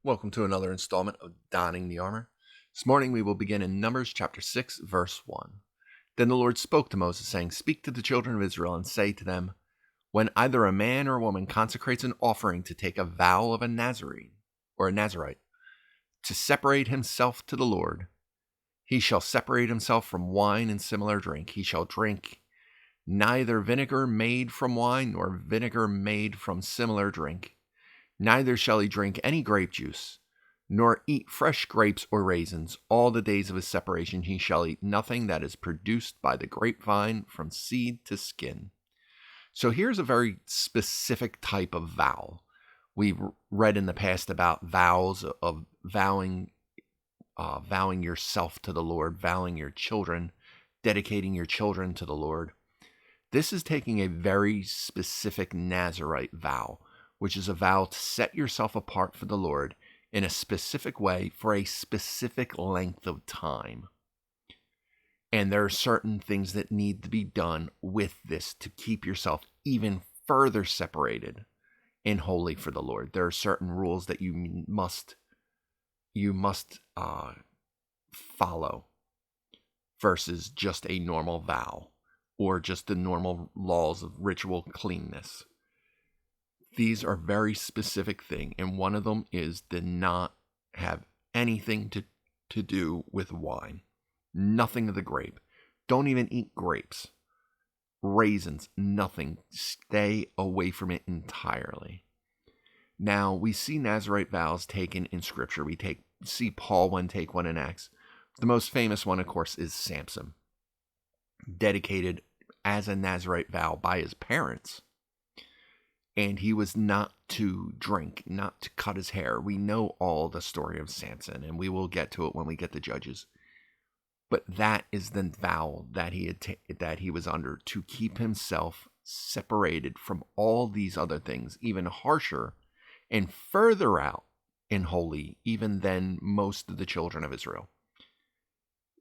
Welcome to another installment of Donning the Armor. This morning we will begin in Numbers chapter 6, verse 1. Then the Lord spoke to Moses, saying, "Speak to the children of Israel and say to them, when either a man or a woman consecrates an offering to take a vow of a Nazarene or a Nazarite, to separate himself to the Lord, he shall separate himself from wine and similar drink. He shall drink neither vinegar made from wine nor vinegar made from similar drink. Neither shall he drink any grape juice, nor eat fresh grapes or raisins. All the days of his separation he shall eat nothing that is produced by the grapevine from seed to skin." So here's a very specific type of vow. We've read in the past about vows of vowing yourself to the Lord, vowing your children, dedicating your children to the Lord. This is taking a very specific Nazarite vow, which is a vow to set yourself apart for the Lord in a specific way for a specific length of time. And there are certain things that need to be done with this to keep yourself even further separated and holy for the Lord. There are certain rules that you must follow versus just a normal vow or just the normal laws of ritual cleanness. These are very specific things, and one of them is to not have anything to do with wine. Nothing of the grape. Don't even eat grapes. Raisins, nothing. Stay away from it entirely. Now, we see Nazarite vows taken in Scripture. We see Paul take one in Acts. The most famous one, of course, is Samson, dedicated as a Nazarite vow by his parents. And he was not to drink, not to cut his hair. We know all the story of Samson, and we will get to it when we get to Judges. But that is the vow that he was under, to keep himself separated from all these other things, even harsher and further out in holy, even than most of the children of Israel.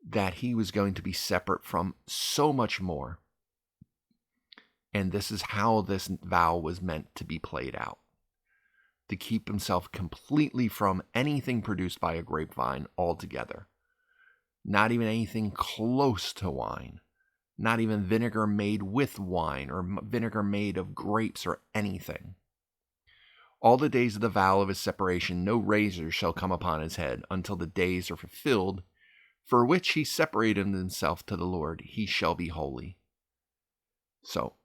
That he was going to be separate from so much more. And this is how this vow was meant to be played out. To keep himself completely from anything produced by a grapevine altogether. Not even anything close to wine. Not even vinegar made with wine or vinegar made of grapes or anything. All the days of the vow of his separation, no razor shall come upon his head until the days are fulfilled, for which he separated himself to the Lord. He shall be holy. So,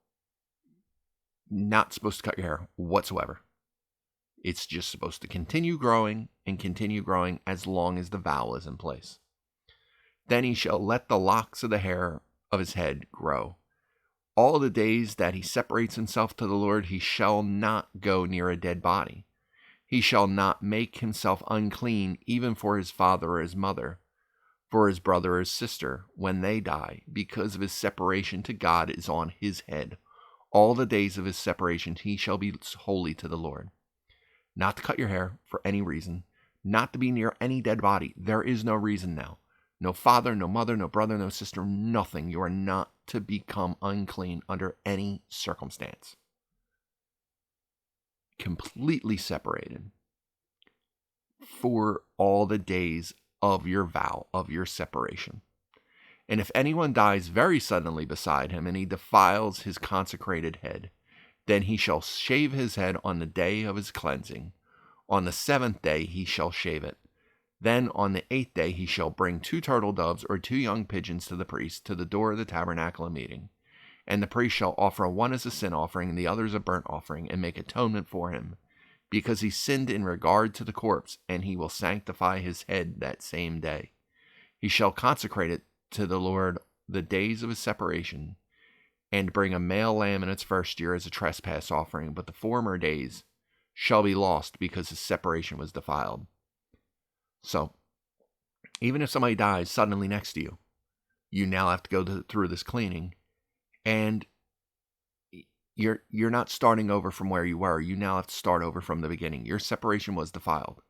not supposed to cut your hair whatsoever. It's just supposed to continue growing and continue growing as long as the vow is in place. Then he shall let the locks of the hair of his head grow. All the days that he separates himself to the Lord, he shall not go near a dead body. He shall not make himself unclean even for his father or his mother, for his brother or his sister, when they die, because of his separation to God is on his head. All the days of his separation he shall be holy to the Lord. Not to cut your hair for any reason, not to be near any dead body. There is no reason now. No father, no mother, no brother, no sister, nothing. You are not to become unclean under any circumstance. Completely separated for all the days of your vow, of your separation. And if anyone dies very suddenly beside him, and he defiles his consecrated head, then he shall shave his head on the day of his cleansing. On the 7th day he shall shave it. Then on the 8th day he shall bring 2 turtle doves or 2 young pigeons to the priest, to the door of the tabernacle of meeting. And the priest shall offer one as a sin offering, and the other as a burnt offering, and make atonement for him, because he sinned in regard to the corpse, and he will sanctify his head that same day. He shall consecrate it to the Lord the days of his separation, and bring a male lamb in its first year as a trespass offering, but the former days shall be lost because his separation was defiled. So, even if somebody dies suddenly next to you, you now have to go through this cleaning, and you're not starting over from where you were. You now have to start over from the beginning. Your separation was defiled.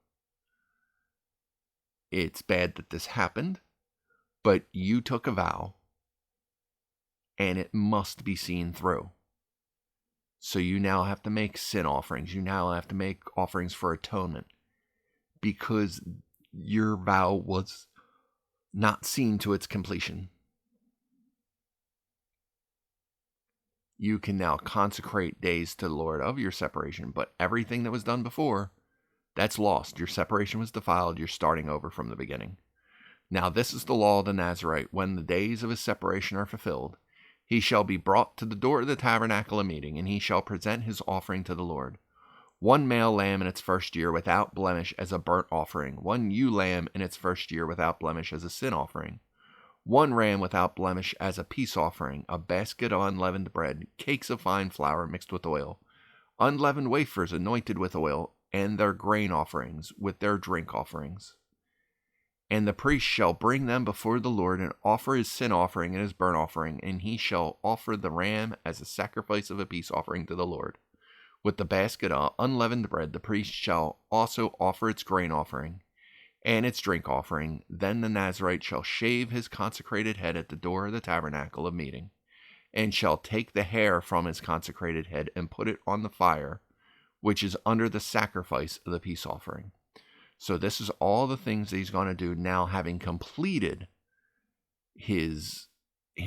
It's bad that this happened, but you took a vow, and it must be seen through. So you now have to make sin offerings. You now have to make offerings for atonement. because your vow was not seen to its completion. You can now consecrate days to the Lord of your separation, but everything that was done before, that's lost. Your separation was defiled. You're starting over from the beginning. Now this is the law of the Nazarite. When the days of his separation are fulfilled, he shall be brought to the door of the tabernacle of meeting, and he shall present his offering to the Lord. 1 male lamb in its first year without blemish as a burnt offering. 1 ewe lamb in its first year without blemish as a sin offering. 1 ram without blemish as a peace offering. A basket of unleavened bread, cakes of fine flour mixed with oil, unleavened wafers anointed with oil, and their grain offerings with their drink offerings. And the priest shall bring them before the Lord and offer his sin offering and his burnt offering, and he shall offer the ram as a sacrifice of a peace offering to the Lord. With the basket of unleavened bread, the priest shall also offer its grain offering and its drink offering. Then the Nazarite shall shave his consecrated head at the door of the tabernacle of meeting, and shall take the hair from his consecrated head and put it on the fire, which is under the sacrifice of the peace offering. So this is all the things that he's going to do now, having completed his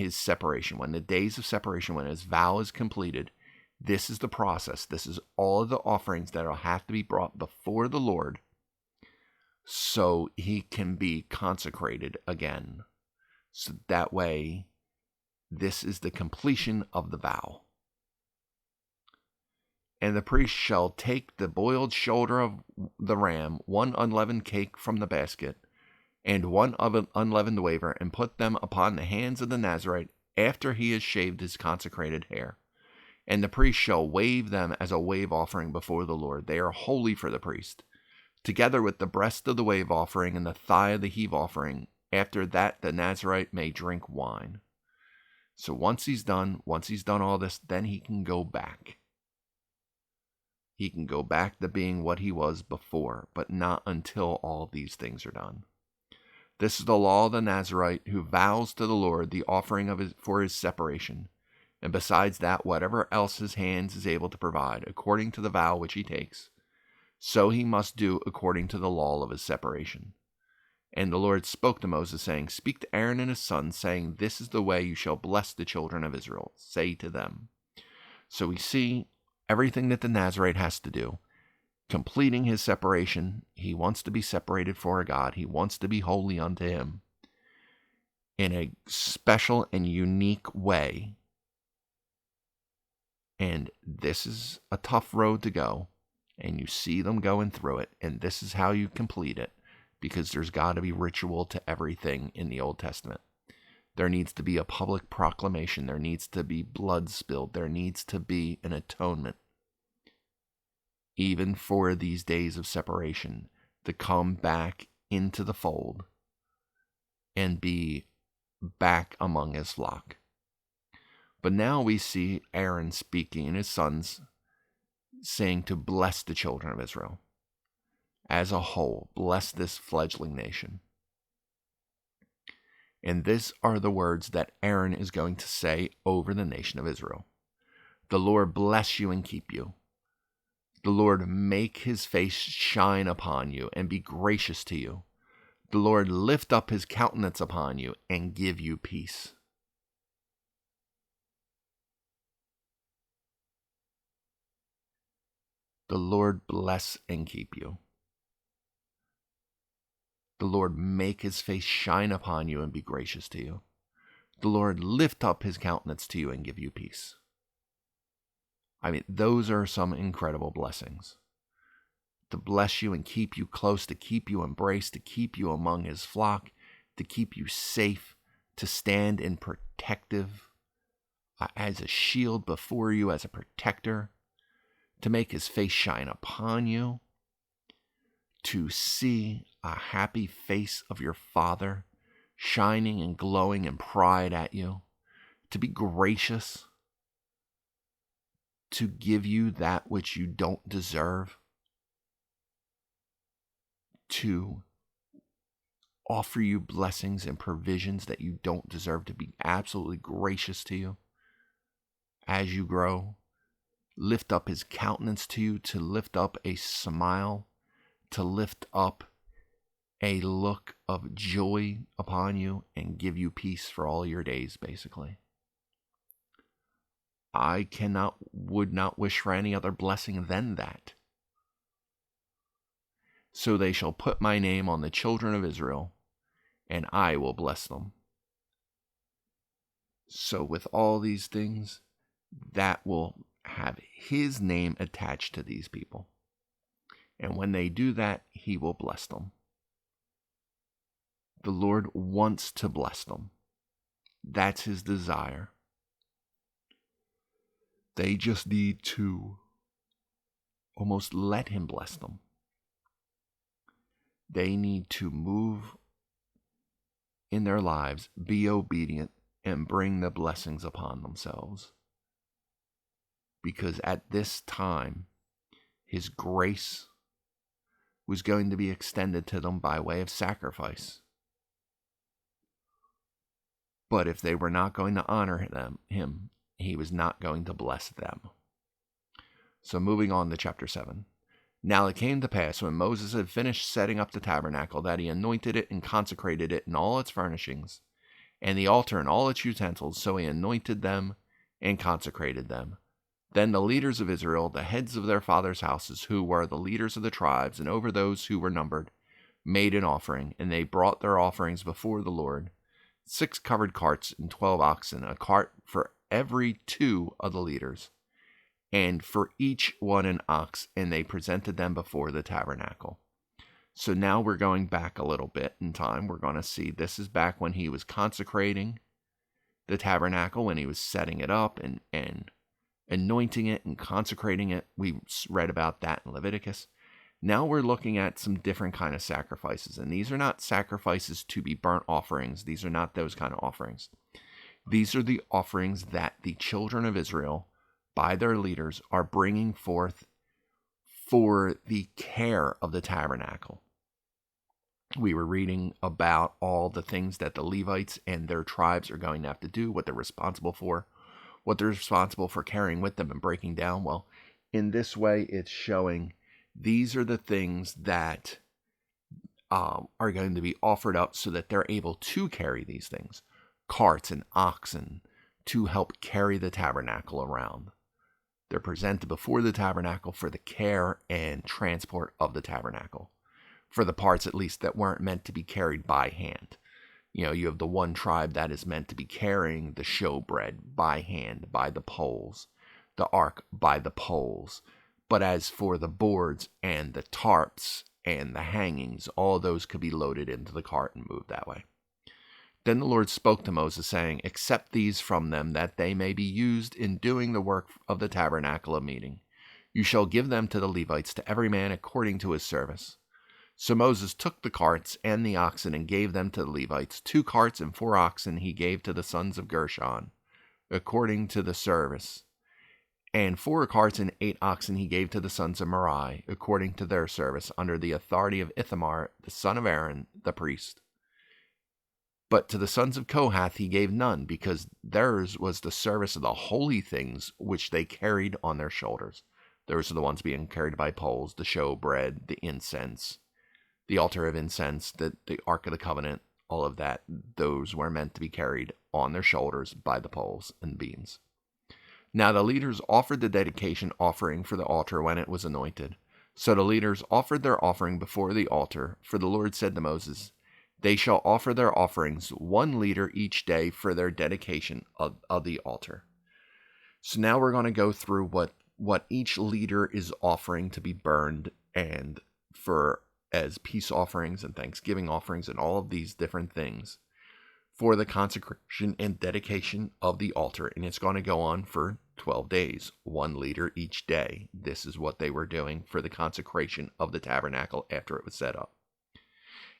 separation. When the days of separation, when his vow is completed, this is the process. This is all of the offerings that will have to be brought before the Lord so he can be consecrated again. So that way, this is the completion of the vow. And the priest shall take the boiled shoulder of the ram, 1 unleavened cake from the basket, and 1 unleavened wafer, and put them upon the hands of the Nazarite after he has shaved his consecrated hair. And the priest shall wave them as a wave offering before the Lord. They are holy for the priest, together with the breast of the wave offering and the thigh of the heave offering. After that, the Nazarite may drink wine. So once he's done all this, then he can go back. He can go back to being what he was before, but not until all these things are done. This is the law of the Nazarite who vows to the Lord the offering for his separation, and besides that, whatever else his hands is able to provide, according to the vow which he takes, so he must do according to the law of his separation. And the Lord spoke to Moses, saying, Speak to Aaron and his sons, saying, This is the way you shall bless the children of Israel. Say to them. So we see everything that the Nazarite has to do. Completing his separation, he wants to be separated for God. He wants to be holy unto him in a special and unique way. And this is a tough road to go, and you see them going through it, and this is how you complete it, because there's got to be ritual to everything in the Old Testament. There needs to be a public proclamation. There needs to be blood spilled. There needs to be an atonement, even for these days of separation, to come back into the fold and be back among his flock. But now we see Aaron speaking and his sons saying to bless the children of Israel as a whole, bless this fledgling nation. And these are the words that Aaron is going to say over the nation of Israel. The Lord bless you and keep you. The Lord make his face shine upon you and be gracious to you. The Lord lift up his countenance upon you and give you peace. The Lord bless and keep you. The Lord make his face shine upon you and be gracious to you. The Lord lift up his countenance to you and give you peace. I mean, those are some incredible blessings. To bless you and keep you close, to keep you embraced, to keep you among his flock, to keep you safe, to stand in protective, as a shield before you, as a protector, to make his face shine upon you, to see a happy face of your Father shining and glowing in pride at you, to be gracious, to give you that which you don't deserve, to offer you blessings and provisions that you don't deserve, to be absolutely gracious to you as you grow, lift up his countenance to you, to lift up a smile, to lift up a look of joy upon you and give you peace for all your days, basically. I would not wish for any other blessing than that. So they shall put my name on the children of Israel, and I will bless them. So with all these things, that will have his name attached to these people. And when they do that, he will bless them. The Lord wants to bless them. That's his desire. They just need to almost let him bless them. They need to move in their lives, be obedient, and bring the blessings upon themselves. Because at this time, his grace was going to be extended to them by way of sacrifice. But if they were not going to honor him, he was not going to bless them. So moving on to chapter 7. Now it came to pass when Moses had finished setting up the tabernacle that he anointed it and consecrated it in all its furnishings, and the altar and all its utensils. So he anointed them and consecrated them. Then the leaders of Israel, the heads of their fathers' houses, who were the leaders of the tribes, and over those who were numbered, made an offering, and they brought their offerings before the Lord, 6 covered carts and 12 oxen, a cart for every 2 of the leaders, and for each one an ox, and they presented them before the tabernacle. So now we're going back a little bit in time. We're going to see this is back when he was consecrating the tabernacle, when he was setting it up and anointing it and consecrating it. We read about that in Leviticus. Now we're looking at some different kind of sacrifices, and these are not sacrifices to be burnt offerings. These are not those kind of offerings. These are the offerings that the children of Israel, by their leaders, are bringing forth for the care of the tabernacle. We were reading about all the things that the Levites and their tribes are going to have to do, what they're responsible for, what they're responsible for carrying with them and breaking down. Well, in this way, it's showing these are the things that are going to be offered up so that they're able to carry these things. Carts and oxen to help carry the tabernacle around. They're presented before the tabernacle for the care and transport of the tabernacle. For the parts, at least, that weren't meant to be carried by hand. You know, you have the one tribe that is meant to be carrying the showbread by hand, by the poles, the ark by the poles. But as for the boards and the tarps and the hangings, all those could be loaded into the cart and moved that way. Then the Lord spoke to Moses, saying, accept these from them, that they may be used in doing the work of the tabernacle of meeting. You shall give them to the Levites, to every man according to his service. So Moses took the carts and the oxen and gave them to the Levites. 2 carts and 4 oxen he gave to the sons of Gershon, according to the service. And 4 carts and 8 oxen he gave to the sons of Merari, according to their service, under the authority of Ithamar, the son of Aaron, the priest. But to the sons of Kohath he gave none, because theirs was the service of the holy things which they carried on their shoulders. Those are the ones being carried by poles, the showbread, the incense, the altar of incense, the Ark of the Covenant, all of that. Those were meant to be carried on their shoulders by the poles and beams. Now the leaders offered the dedication offering for the altar when it was anointed. So the leaders offered their offering before the altar, for the Lord said to Moses, they shall offer their offerings 1 liter each day for their dedication of the altar. So now we're going to go through what each leader is offering to be burned, and for as peace offerings and thanksgiving offerings and all of these different things for the consecration and dedication of the altar. And it's going to go on for 12 days, 1 liter each day. This is what they were doing for the consecration of the tabernacle after it was set up.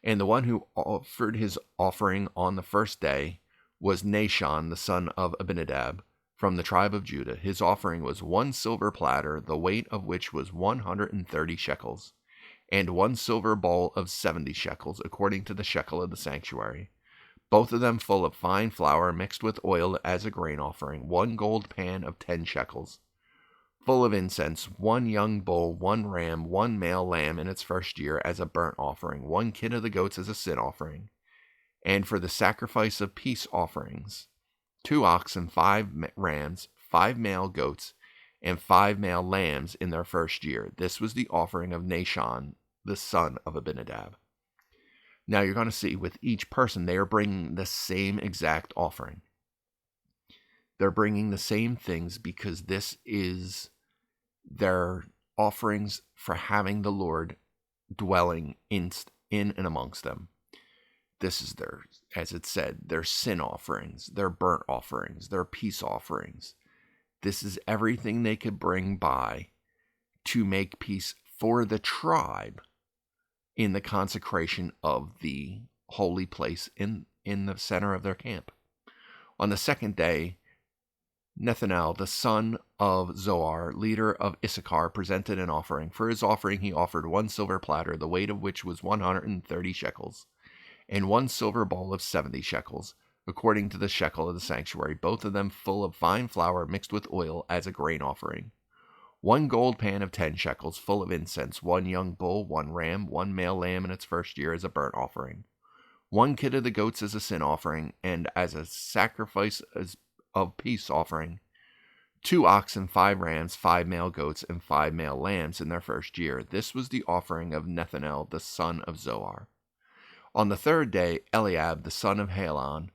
And the one who offered his offering on the first day was Nahshon, the son of Abinadab, from the tribe of Judah. His offering was 1 silver platter, the weight of which was 130 shekels, and 1 silver bowl of 70 shekels, according to the shekel of the sanctuary, both of them full of fine flour mixed with oil as a grain offering, 1 gold pan of 10 shekels, full of incense, 1 young bull, 1 ram, 1 male lamb in its first year as a burnt offering, 1 kid of the goats as a sin offering, and for the sacrifice of peace offerings, 2 oxen, 5 rams, 5 male goats, and 5 male lambs in their first year. This was the offering of Nashon, the son of Abinadab. Now you're going to see with each person, they are bringing the same exact offering. They're bringing the same things because this is their offerings for having the Lord dwelling in and amongst them. This is their, as it said, their sin offerings, their burnt offerings, their peace offerings. This is everything they could bring by to make peace for the tribe in the consecration of the holy place in the center of their camp. On the second day, Nethanel, the son of Zoar, leader of Issachar, presented an offering. For his offering he offered 1 silver platter, the weight of which was 130 shekels, and 1 silver bowl of 70 shekels, according to the shekel of the sanctuary, both of them full of fine flour mixed with oil as a grain offering. 1 gold pan of 10 shekels, full of incense, 1 young bull, 1 ram, 1 male lamb in its first year as a burnt offering, 1 kid of the goats as a sin offering, and as a sacrifice of peace offering, 2 oxen, 5 rams, 5 male goats, and 5 male lambs in their first year. This was the offering of Nethanel, the son of Zoar. On the third day, Eliab, the son of Helon,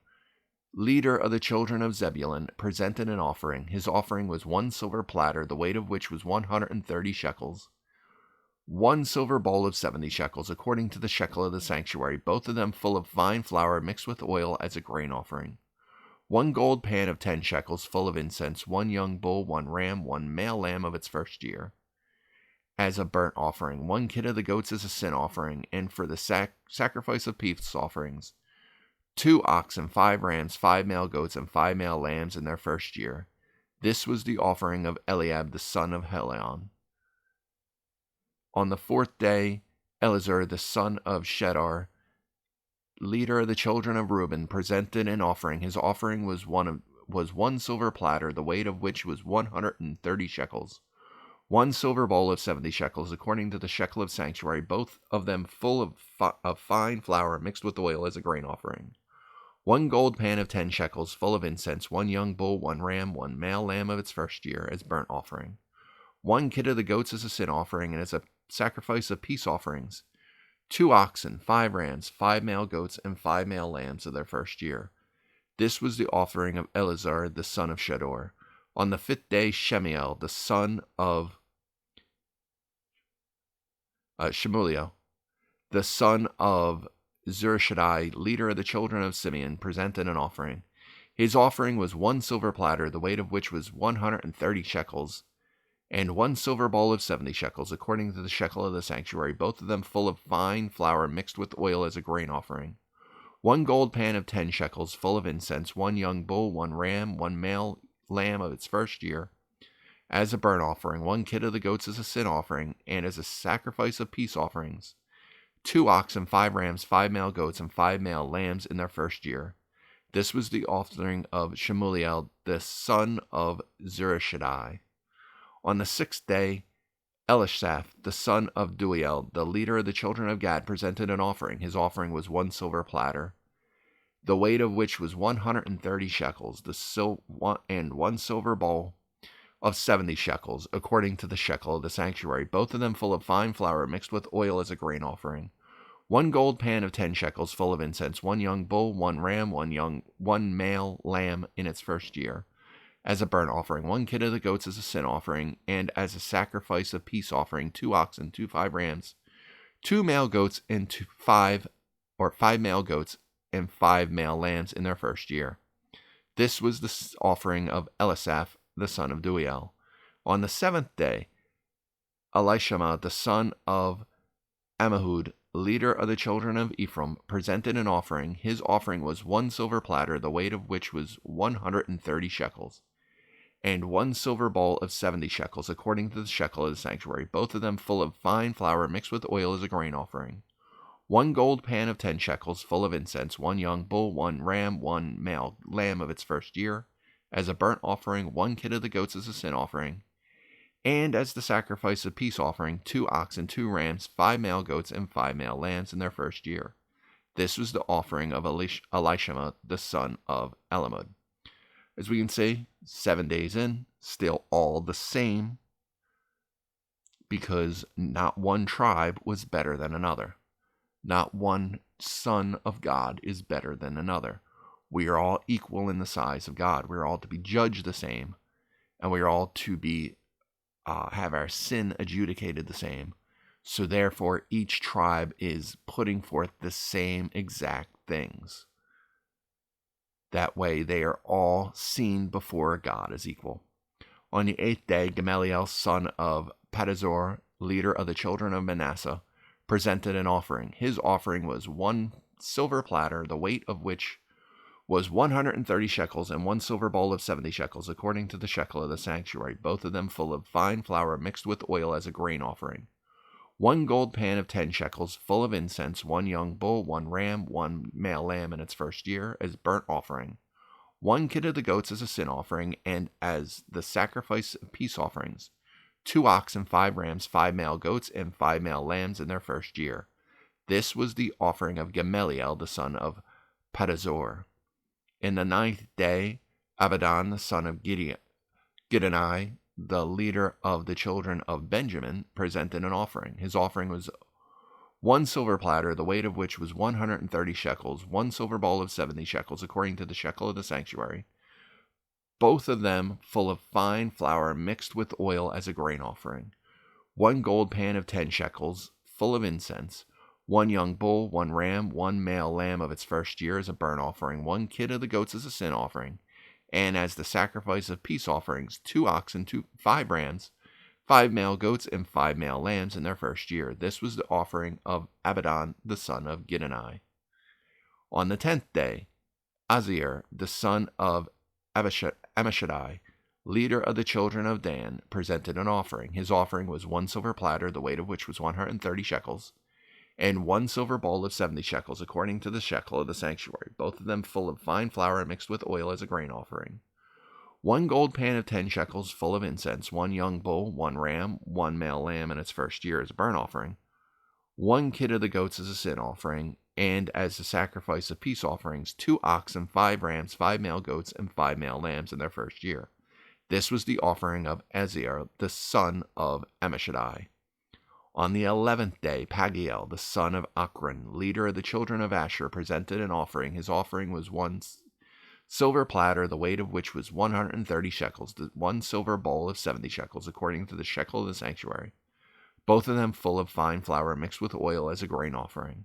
leader of the children of Zebulun, presented an offering. His offering was 1 silver platter, the weight of which was 130 shekels, 1 silver bowl of 70 shekels, according to the shekel of the sanctuary, both of them full of fine flour mixed with oil as a grain offering. 1 gold pan of 10 shekels, full of incense, 1 young bull, 1 ram, 1 male lamb of its first year, as a burnt offering, 1 kid of the goats as a sin offering, and for the sacrifice of peace offerings, 2 oxen, 5 rams, 5 male goats, and 5 male lambs in their first year. This was the offering of Eliab, the son of Helon. On the fourth day, Elazar, the son of Shedar, leader of the children of Reuben, presented an offering. His offering was 1 silver platter, the weight of which was 130 shekels, 1 silver bowl of 70 shekels, according to the shekel of sanctuary, both of them full of fine flour mixed with oil as a grain offering. 1 gold pan of 10 shekels, full of incense, 1 young bull, 1 ram, 1 male lamb of its first year as burnt offering, 1 kid of the goats as a sin offering and as a sacrifice of peace offerings, 2 oxen, 5 rams, 5 male goats, and 5 male lambs of their first year. This was the offering of Elazar, the son of Shedar. On the 5th day, Shemiel, the son of Shemuliel, the son of Zurishaddai, leader of the children of Simeon, presented an offering. His offering was 1 silver platter, the weight of which was 130 shekels, and 1 silver bowl of 70 shekels, according to the shekel of the sanctuary, both of them full of fine flour mixed with oil as a grain offering. 1 gold pan of 10 shekels, full of incense, 1 young bull, 1 ram, 1 male lamb of its first year, as a burnt offering, 1 kid of the goats as a sin offering, and as a sacrifice of peace offerings, 2 oxen, 5 rams, 5 male goats, and 5 male lambs in their first year. This was the offering of Shemuliel, the son of Zurishaddai. On the 6th day, Elishaph, the son of Deuel, the leader of the children of Gad, presented an offering. His offering was 1 silver platter, the weight of which was 130 shekels, and 1 silver bowl of 70 shekels, according to the shekel of the sanctuary, both of them full of fine flour mixed with oil as a grain offering. 1 gold pan of 10 shekels, full of incense, 1 young bull, 1 ram, 1 male lamb in its first year, as a burnt offering, 1 kid of the goats as a sin offering, and as a sacrifice of peace offering, 2 oxen, 5 rams, 2 male goats, and 5 male goats, and 5 male lambs in their first year. This was the offering of Elishaph, the son of Deuel. On the 7th day, Elishama, the son of Ammihud, leader of the children of Ephraim, presented an offering. His offering was 1 silver platter, the weight of which was 130 shekels, and 1 silver bowl of 70 shekels, according to the shekel of the sanctuary, both of them full of fine flour mixed with oil as a grain offering. 1 gold pan of 10 shekels, full of incense, 1 young bull, 1 ram, 1 male lamb of its first year, as a burnt offering, 1 kid of the goats as a sin offering, And as the sacrifice of peace offering, 2 oxen, 2 rams, 5 male goats, and 5 male lambs in their first year. This was the offering of Elishama, the son of Elamud. As we can see, 7 days in, still all the same, because not one tribe was better than another. Not one son of God is better than another. We are all equal in the size of God. We are all to be judged the same, and we are all to be have our sin adjudicated the same. So therefore, each tribe is putting forth the same exact things. That way, they are all seen before God as equal. On the 8th day, Gamaliel, son of Pedazur, leader of the children of Manasseh, presented an offering. His offering was 1 silver platter, the weight of which was 130 shekels, and 1 silver bowl of 70 shekels, according to the shekel of the sanctuary, both of them full of fine flour mixed with oil as a grain offering. 1 gold pan of 10 shekels, full of incense, 1 young bull, 1 ram, 1 male lamb in its first year, as burnt offering. 1 kid of the goats as a sin offering, and as the sacrifice of peace offerings. 2 oxen, 5 rams, 5 male goats, and 5 male lambs in their first year. This was the offering of Gamaliel, the son of Pedazur. In the 9th day, Abidan, the son of Gideoni, the leader of the children of Benjamin, presented an offering. His offering was 1 silver platter, the weight of which was 130 shekels, 1 silver bowl of 70 shekels, according to the shekel of the sanctuary, both of them full of fine flour mixed with oil as a grain offering. 1 gold pan of 10 shekels, full of incense. 1 young bull, 1 ram, 1 male lamb of its first year as a burnt offering, 1 kid of the goats as a sin offering, and as the sacrifice of peace offerings, 2 oxen, 5 rams, 5 male goats, and 5 male lambs in their first year. This was the offering of Abidan, the son of Gideoni. On the 10th day, Azir, the son of Ammishaddai, leader of the children of Dan, presented an offering. His offering was 1 silver platter, the weight of which was 130 shekels, and 1 silver bowl of 70 shekels, according to the shekel of the sanctuary, both of them full of fine flour mixed with oil as a grain offering. 1 gold pan of 10 shekels, full of incense. 1 young bull, 1 ram, 1 male lamb in its first year as a burnt offering. 1 kid of the goats as a sin offering, and as a sacrifice of peace offerings, 2 oxen, 5 rams, 5 male goats, and 5 male lambs in their first year. This was the offering of Azir, the son of Ammishaddai. On the 11th day, Pagiel, the son of Achran, leader of the children of Asher, presented an offering. His offering was 1 silver platter, the weight of which was 130 shekels, 1 silver bowl of 70 shekels, according to the shekel of the sanctuary, both of them full of fine flour mixed with oil as a grain offering.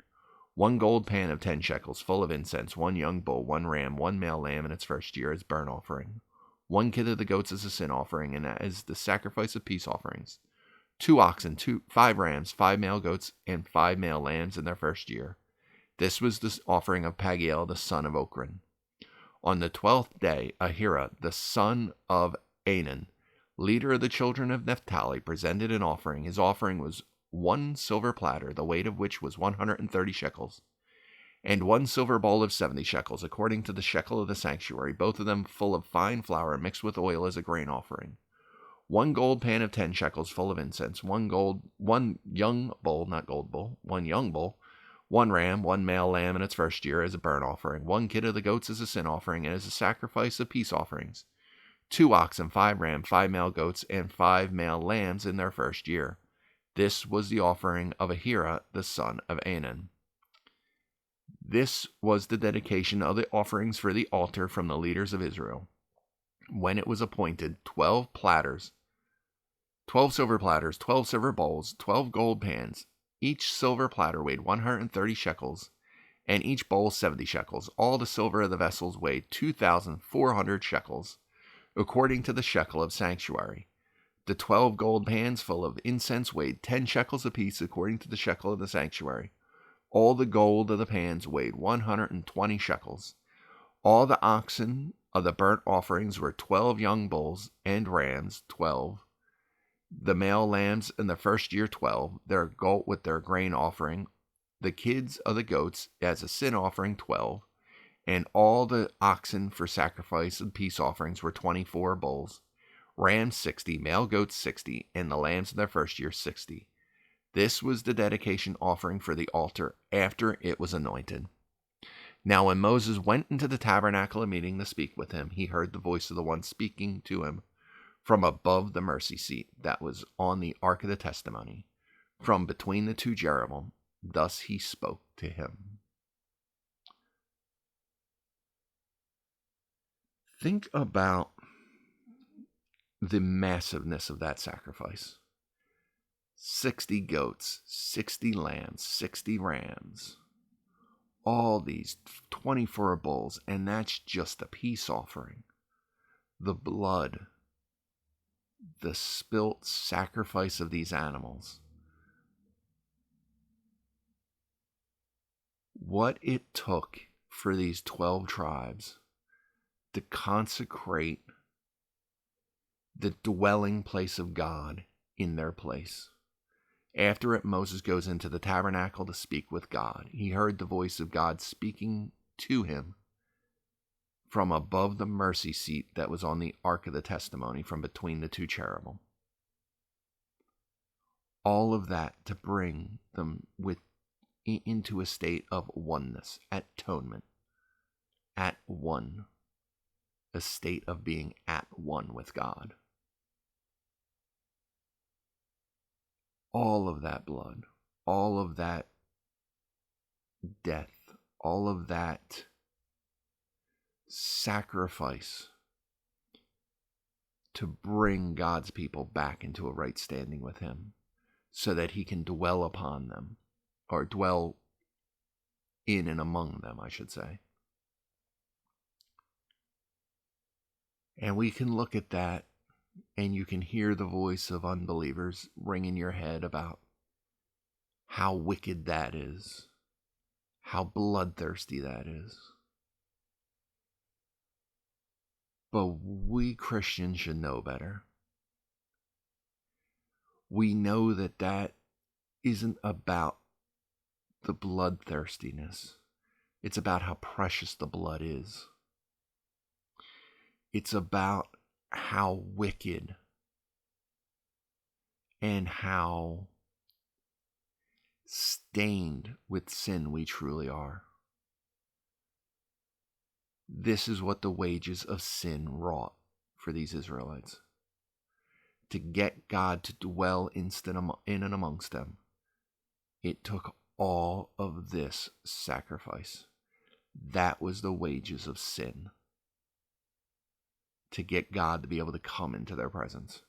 1 gold pan of 10 shekels, full of incense. 1 young bull, 1 ram, 1 male lamb in its first year as burnt offering. 1 kid of the goats as a sin offering, and as the sacrifice of peace offerings. 2 oxen, 5 rams, 5 male goats, and 5 male lambs in their first year. This was the offering of Pagiel, the son of Ochran. On the 12th day, Ahira, the son of Anan, leader of the children of Naphtali, presented an offering. His offering was 1 silver platter, the weight of which was 130 shekels, and 1 silver bowl of 70 shekels, according to the shekel of the sanctuary, both of them full of fine flour mixed with oil as a grain offering. 1 gold pan of 10 shekels, full of incense. 1 young bull, 1 ram, 1 male lamb in its first year as a burnt offering. 1 kid of the goats as a sin offering, and as a sacrifice of peace offerings. 2 oxen, 5 rams, 5 male goats, and 5 male lambs in their first year. This was the offering of Ahira, the son of Anan. This was the dedication of the offerings for the altar from the leaders of Israel. When it was appointed, 12 silver platters, 12 silver bowls, 12 gold pans. Each silver platter weighed 130 shekels, and each bowl 70 shekels. All the silver of the vessels weighed 2,400 shekels, according to the shekel of sanctuary. The 12 gold pans full of incense weighed 10 shekels apiece, according to the shekel of the sanctuary. All the gold of the pans weighed 120 shekels. All the oxen of the burnt offerings were 12 young bulls and rams, 12. The male lambs in the first year, 12. Their goat with their grain offering. The kids of the goats as a sin offering, 12. And all the oxen for sacrifice and peace offerings were 24 bulls. rams 60, male goats 60, and the lambs of their first year 60. This was the dedication offering for the altar after it was anointed. Now when Moses went into the tabernacle of meeting to speak with him, he heard the voice of the one speaking to him from above the mercy seat that was on the ark of the testimony, from between the two cherubim. Thus he spoke to him. Think about the massiveness of that sacrifice. 60 goats, 60 lambs, 60 rams, all these 24 bulls, and that's just a peace offering. The blood, the spilt sacrifice of these animals, what it took for these 12 tribes to consecrate the dwelling place of God in their place. After it, Moses goes into the tabernacle to speak with God. He heard the voice of God speaking to him from above the mercy seat that was on the ark of the testimony, from between the two cherubim. All of that to bring them into a state of oneness, atonement, at one, a state of being at one with God. All of that blood, all of that death, all of that sacrifice to bring God's people back into a right standing with him so that he can dwell upon them, or dwell in and among them, I should say. And we can look at that, and you can hear the voice of unbelievers ring in your head about how wicked that is, how bloodthirsty that is. But we Christians should know better. We know that that isn't about the bloodthirstiness. It's about how precious the blood is. It's about how wicked and how stained with sin we truly are. This is what the wages of sin wrought for these Israelites. To get God to dwell in and amongst them, it took all of this sacrifice. That was the wages of sin. To get God to be able to come into their presence.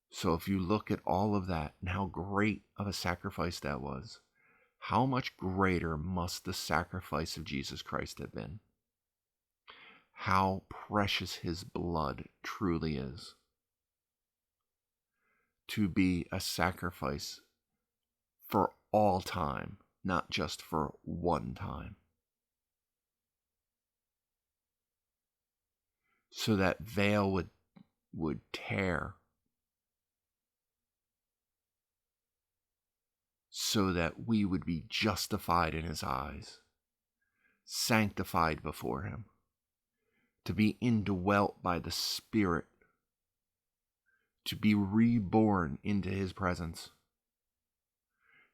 So if you look at all of that and how great of a sacrifice that was, how much greater must the sacrifice of Jesus Christ have been? How precious his blood truly is. To be a sacrifice for all time, not just for one time. So that veil would tear, so that we would be justified in his eyes, sanctified before him, to be indwelt by the Spirit, to be reborn into his presence,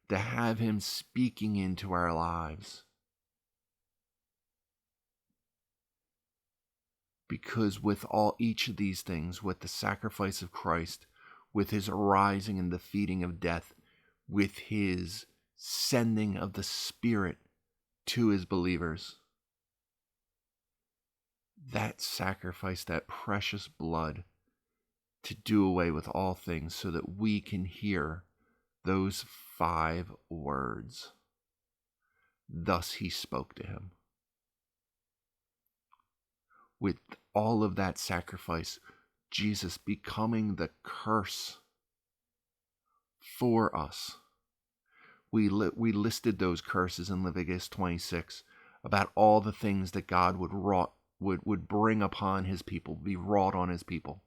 to have him speaking into our lives. Because with each of these things, with the sacrifice of Christ, with his arising and defeating of death, with his sending of the Spirit to his believers, that sacrifice, that precious blood, to do away with all things so that we can hear those 5 words. Thus he spoke to him. With all of that sacrifice, Jesus becoming the curse for us. We listed those curses in Leviticus 26 about all the things that God would bring upon his people, be wrought on his people,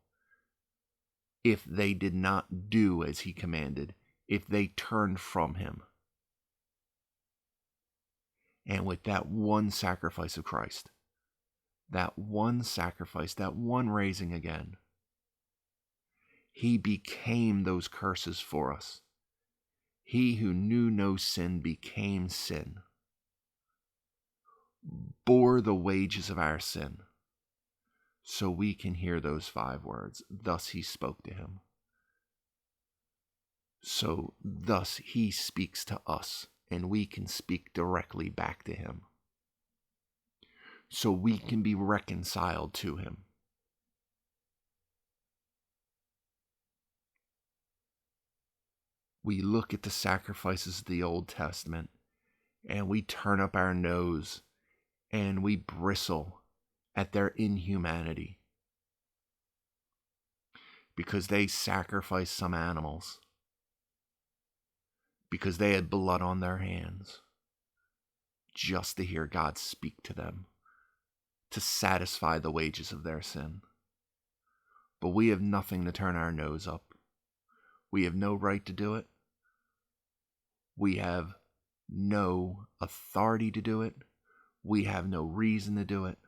if they did not do as he commanded, if they turned from him. And with that one sacrifice of Christ, that one sacrifice, that one raising again. He became those curses for us. He who knew no sin became sin, bore the wages of our sin, so we can hear those 5 words. Thus he spoke to him. So thus he speaks to us, and we can speak directly back to him. So we can be reconciled to him. We look at the sacrifices of the Old Testament, and we turn up our nose, and we bristle at their inhumanity, because they sacrificed some animals, because they had blood on their hands, just to hear God speak to them, to satisfy the wages of their sin. But we have nothing to turn our nose up. We have no right to do it. We have no authority to do it. We have no reason to do it.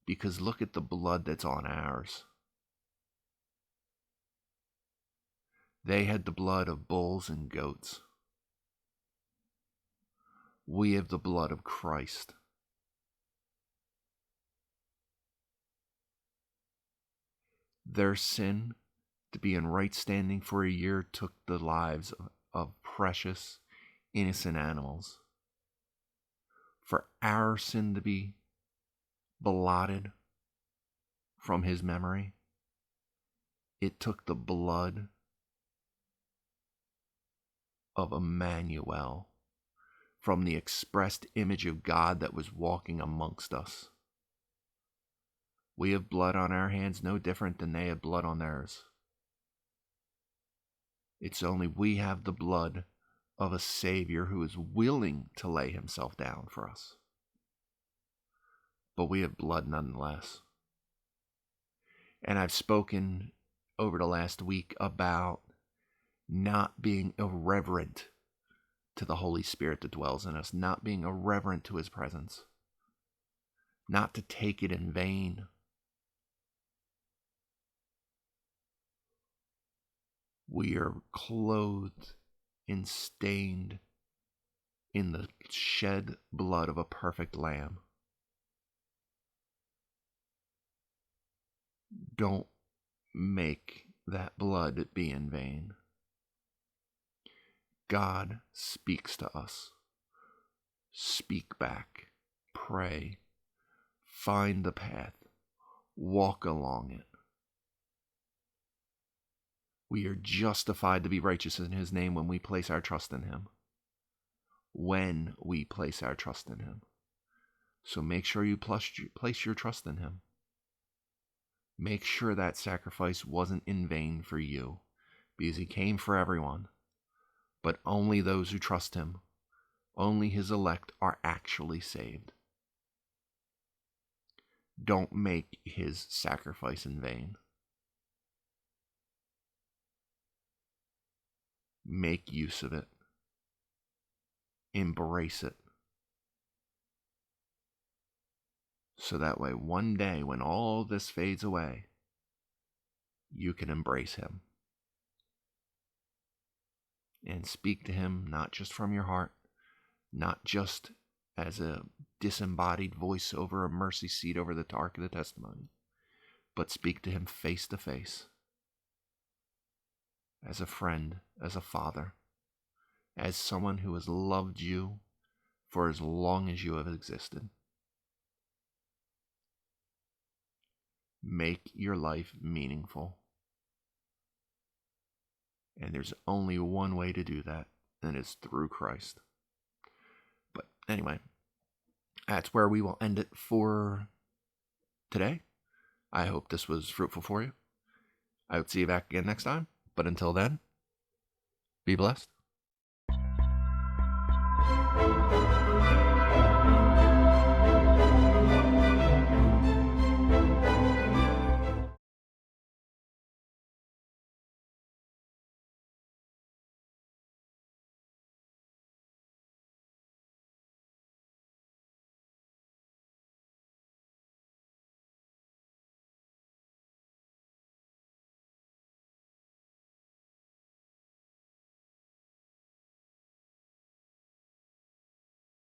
Because look at the blood that's on ours. They had the blood of bulls and goats. We have the blood of Christ. Their sin, to be in right standing for a year, took the lives of precious, innocent animals. For our sin to be blotted from his memory, it took the blood of Emmanuel, from the expressed image of God that was walking amongst us. We have blood on our hands no different than they have blood on theirs. It's only we have the blood of a Savior who is willing to lay himself down for us. But we have blood nonetheless. And I've spoken over the last week about not being irreverent to the Holy Spirit that dwells in us, not being irreverent to his presence, not to take it in vain. We are clothed and stained in the shed blood of a perfect lamb. Don't make that blood be in vain. God speaks to us. Speak back. Pray. Find the path. Walk along it. We are justified to be righteous in his name when we place our trust in him. When we place our trust in him. So make sure you place your trust in him. Make sure that sacrifice wasn't in vain for you, because he came for everyone. But only those who trust him, only his elect, are actually saved. Don't make his sacrifice in vain. Make use of it. Embrace it. So that way, one day, when all this fades away, you can embrace him. And speak to him not just from your heart, not just as a disembodied voice over a mercy seat over the ark of the testimony, but speak to him face to face, as a friend, as a father, as someone who has loved you for as long as you have existed. Make your life meaningful. And there's only one way to do that, and it's through Christ. But anyway, that's where we will end it for today. I hope this was fruitful for you. I hope to see you back again next time. But until then, be blessed.